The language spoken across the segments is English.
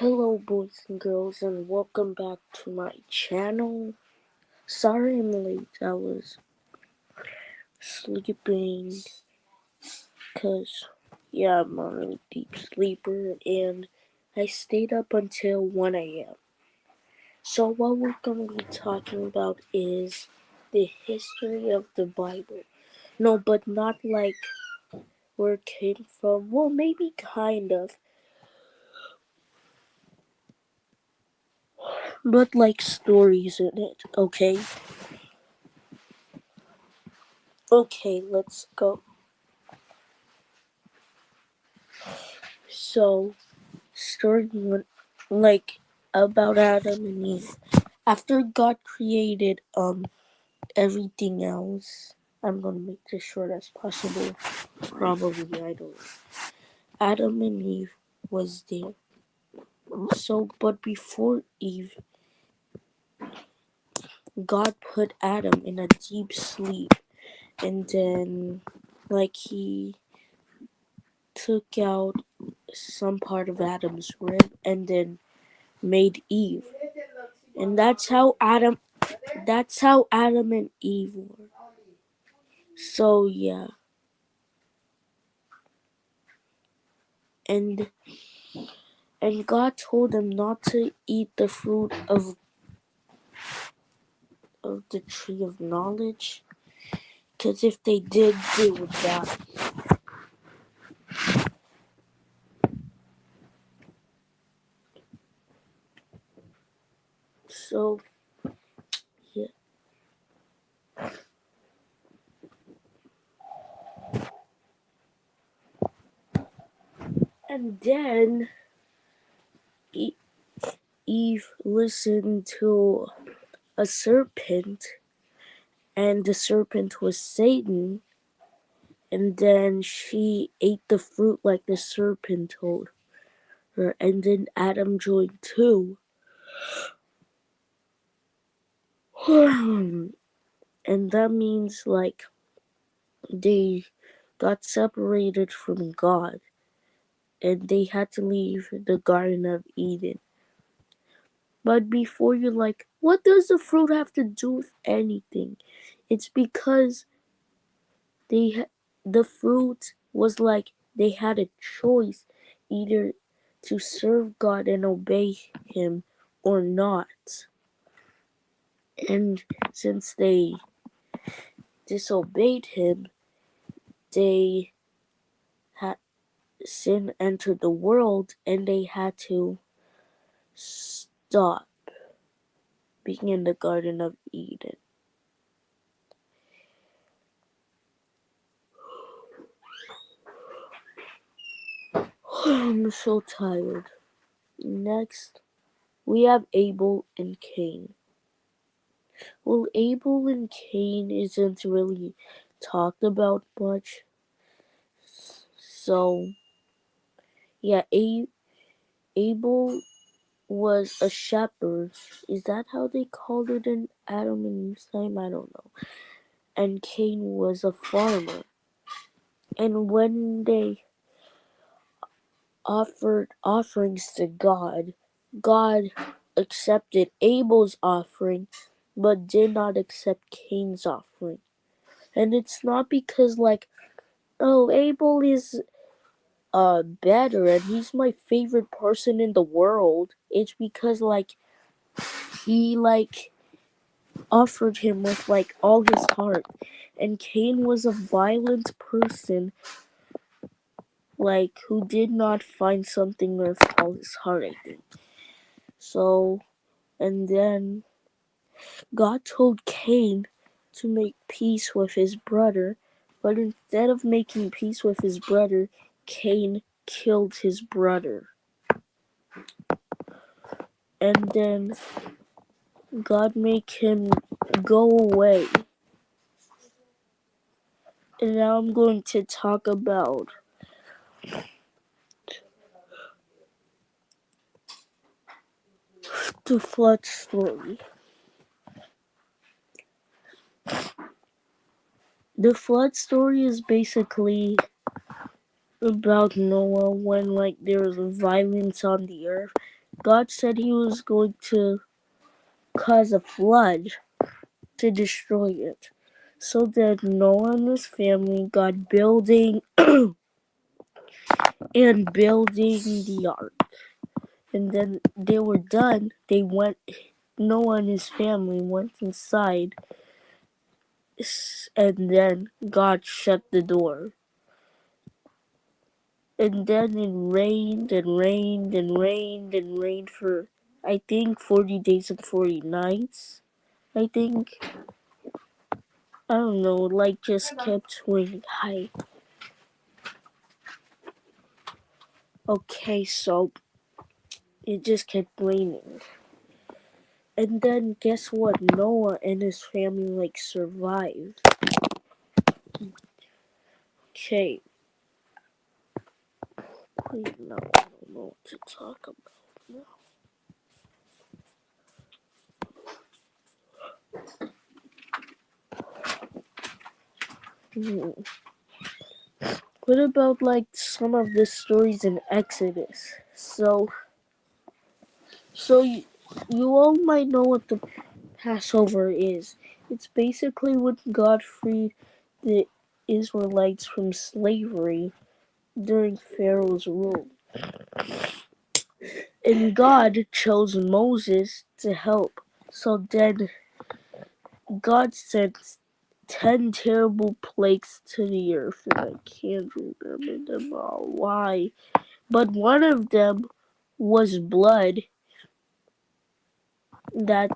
Hello boys and girls and welcome back to my channel. Sorry I'm late, I was sleeping cause I'm a really deep sleeper and I stayed up until 1 a.m. So what we're gonna be talking about is the history of the Bible. No, but not like where it came from. Well, maybe kind of. But like stories in it, okay? Okay, let's go. So, story one, like about Adam and Eve. After God created everything else, I'm gonna make this short as possible. Probably I don't. Adam and Eve was there. So, but before Eve, God put Adam in a deep sleep, and then he took out some part of Adam's rib, and then made Eve, and That's how Adam and Eve were. So yeah, and God told them not to eat the fruit of the tree of knowledge, because if they did, they would die. So yeah, and then Eve listened to a serpent, and the serpent was Satan. And then she ate the fruit like the serpent told her, and then Adam joined too. And that means they got separated from God and they had to leave the Garden of Eden. But before you're like, what does the fruit have to do with anything? It's because the fruit was like they had a choice either to serve God and obey Him or not. And since they disobeyed Him, they had sin entered the world and they had to stop being in the Garden of Eden. I'm so tired. Next, we have Abel and Cain. Well, Abel and Cain isn't really talked about much. So, yeah, Abel was a shepherd. Is that how they called it in Adam and Eve's time? I don't know. And Cain was a farmer. And when they offered offerings to God, God accepted Abel's offering, but did not accept Cain's offering. And it's not because oh, Abel is better and he's my favorite person in the world. It's because he offered him with all his heart, and Cain was a violent person who did not find something with all his heart, I think. So, and then God told Cain to make peace with his brother, but instead of making peace with his brother, Cain killed his brother. And then God made him go away. And now I'm going to talk about the flood story. The flood story is basically about Noah when there was violence on the earth, God said he was going to cause a flood to destroy it. So then Noah and his family got building and building the ark. And then they were done. Noah and his family went inside, and then God shut the door. And then it rained and rained and rained and rained for, I think, 40 days and 40 nights. I think. I don't know, like just kept raining high. Okay, so it just kept raining. And then guess what? Noah and his family like survived. Okay. Wait, no, I don't know what to talk about now. What about like some of the stories in Exodus? So you all might know what the Passover is. It's basically when God freed the Israelites from slavery during Pharaoh's rule. And God chose Moses to help. So then God sent 10 terrible plagues to the earth, and I can't remember them all. Why? But one of them was blood that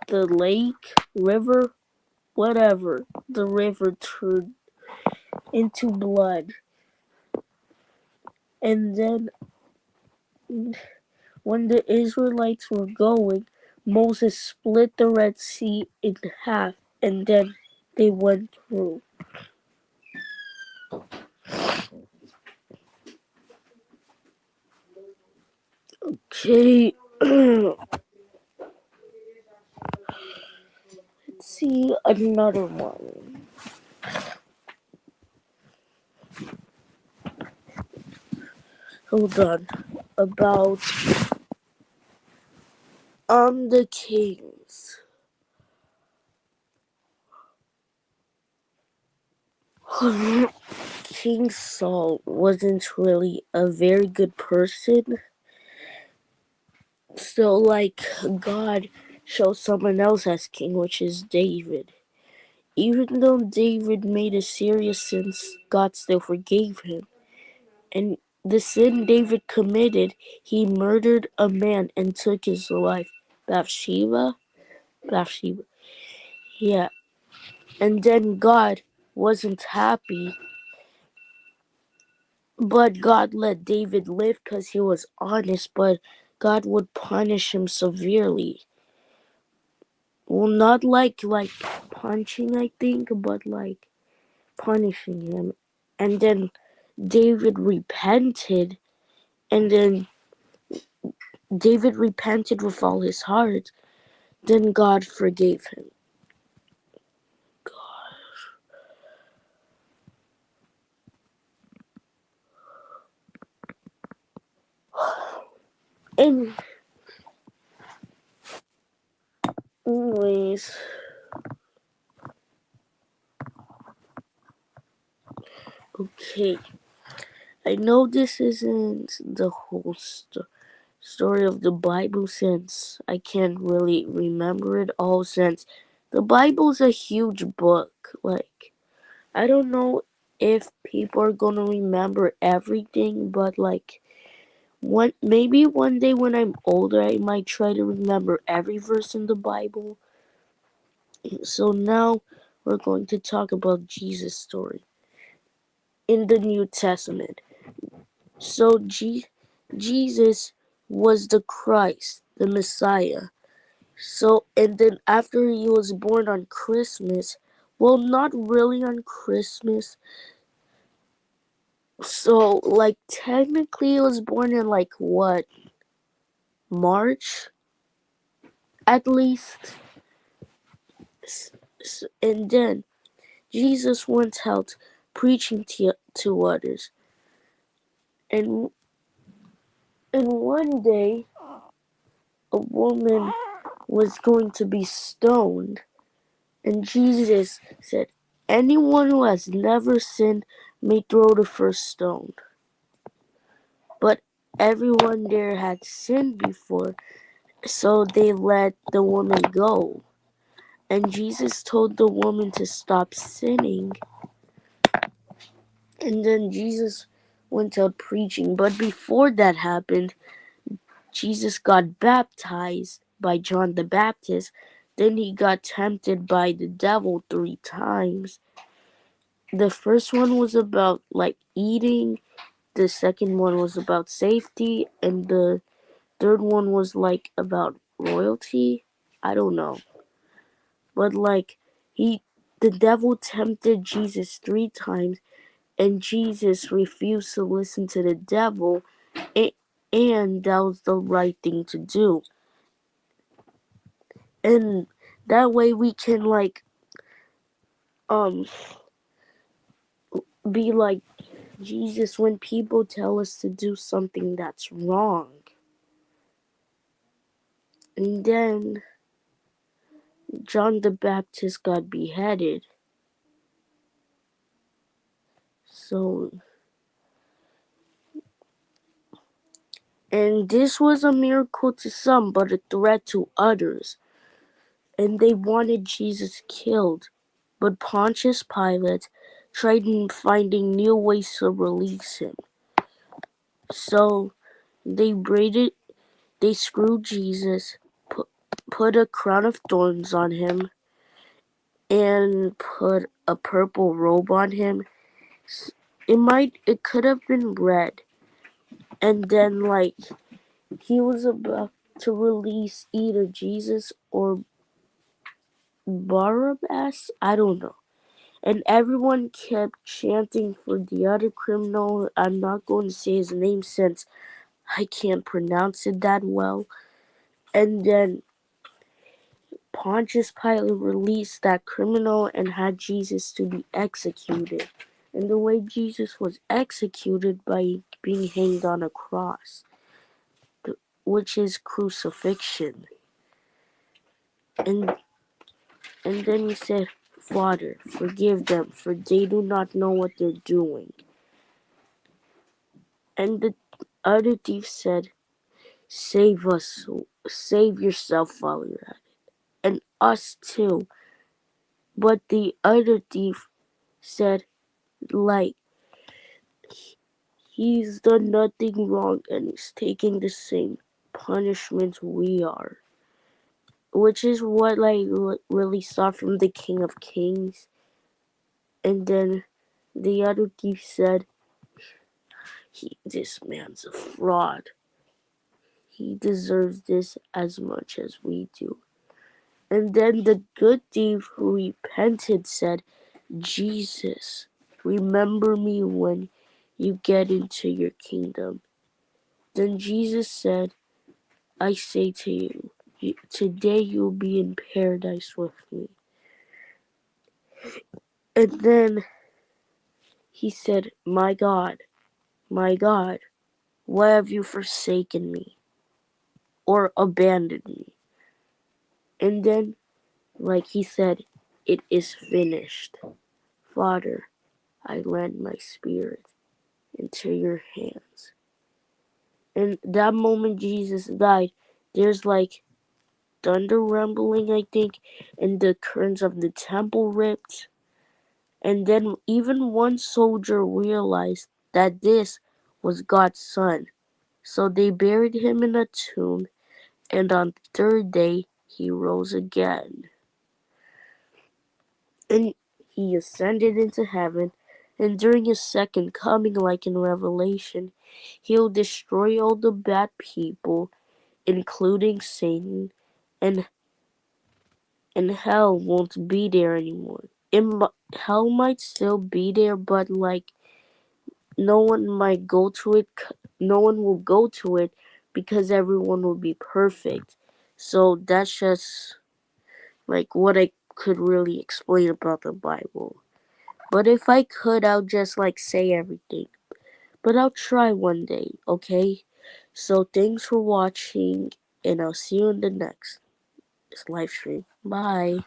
the lake, river, whatever, the river turned into blood. And then when the Israelites were going, Moses split the Red Sea in half, and then they went through. Okay. Let's see another one. Hold on. About the kings. King Saul wasn't really a very good person. So, like, God chose someone else as king, which is David. Even though David made a serious sin, God still forgave him. And the sin David committed, he murdered a man and took his wife, Bathsheba. Yeah. And then God wasn't happy, but God let David live because he was honest, but God would punish him severely. Well, not like punching, I think, but like punishing him. And then David repented, and then David repented with all his heart. Then God forgave him. And anyways, okay. I know this isn't the whole story of the Bible, since I can't really remember it all, since the Bible's a huge book. Like, I don't know if people are gonna remember everything, but like maybe one day when I'm older I might try to remember every verse in the Bible. So now we're going to talk about Jesus' story in the New Testament. So Jesus was the Christ, the Messiah. So, and then after he was born on Christmas, well, not really on Christmas. So, like, technically he was born in, like, what? March? At least. And then Jesus went out preaching to others. And one day, a woman was going to be stoned. And Jesus said, anyone who has never sinned may throw the first stone. But everyone there had sinned before, so they let the woman go. And Jesus told the woman to stop sinning. And then Jesus went out preaching. But before that happened, Jesus got baptized by John the Baptist. Then he got tempted by the devil 3 times. The first one was about eating. The second one was about safety. And the third one was about royalty. I don't know. But the devil tempted Jesus 3 times. And Jesus refused to listen to the devil, and that was the right thing to do. And that way we can be like Jesus when people tell us to do something that's wrong. And then John the Baptist got beheaded. And this was a miracle to some, but a threat to others. And they wanted Jesus killed. But Pontius Pilate tried finding new ways to release him. So they screwed Jesus, put a crown of thorns on him, and put a purple robe on him. It could have been red. And then he was about to release either Jesus or Barabbas. I don't know. And everyone kept chanting for the other criminal. I'm not going to say his name since I can't pronounce it that well. And then Pontius Pilate released that criminal and had Jesus to be executed. And the way Jesus was executed by being hanged on a cross, which is crucifixion. And then he said, Father, forgive them, for they do not know what they're doing. And the other thief said, save us, save yourself, Father, and us too. But the other thief said, he's done nothing wrong and he's taking the same punishment we are. Which is what I really saw from the King of Kings. And then the other thief said, this man's a fraud. He deserves this as much as we do. And then the good thief who repented said, Jesus, remember me when you get into your kingdom. Then Jesus said, I say to you, today you'll be in paradise with me. And then he said, my God, why have you forsaken me or abandoned me? And then, he said, it is finished. Father, I lend my spirit into your hands. And that moment Jesus died, there's thunder rumbling, I think, and the curtains of the temple ripped. And then even one soldier realized that this was God's son. So they buried him in a tomb, and on the third day he rose again. And he ascended into heaven, and during his second coming, like in Revelation, he'll destroy all the bad people, including Satan, and hell won't be there anymore. Hell might still be there, but no one might go to it. No one will go to it because everyone will be perfect. So that's just what I could really explain about the Bible. But if I could, I'll just say everything. But I'll try one day, okay? So thanks for watching, and I'll see you in the next live stream. Bye.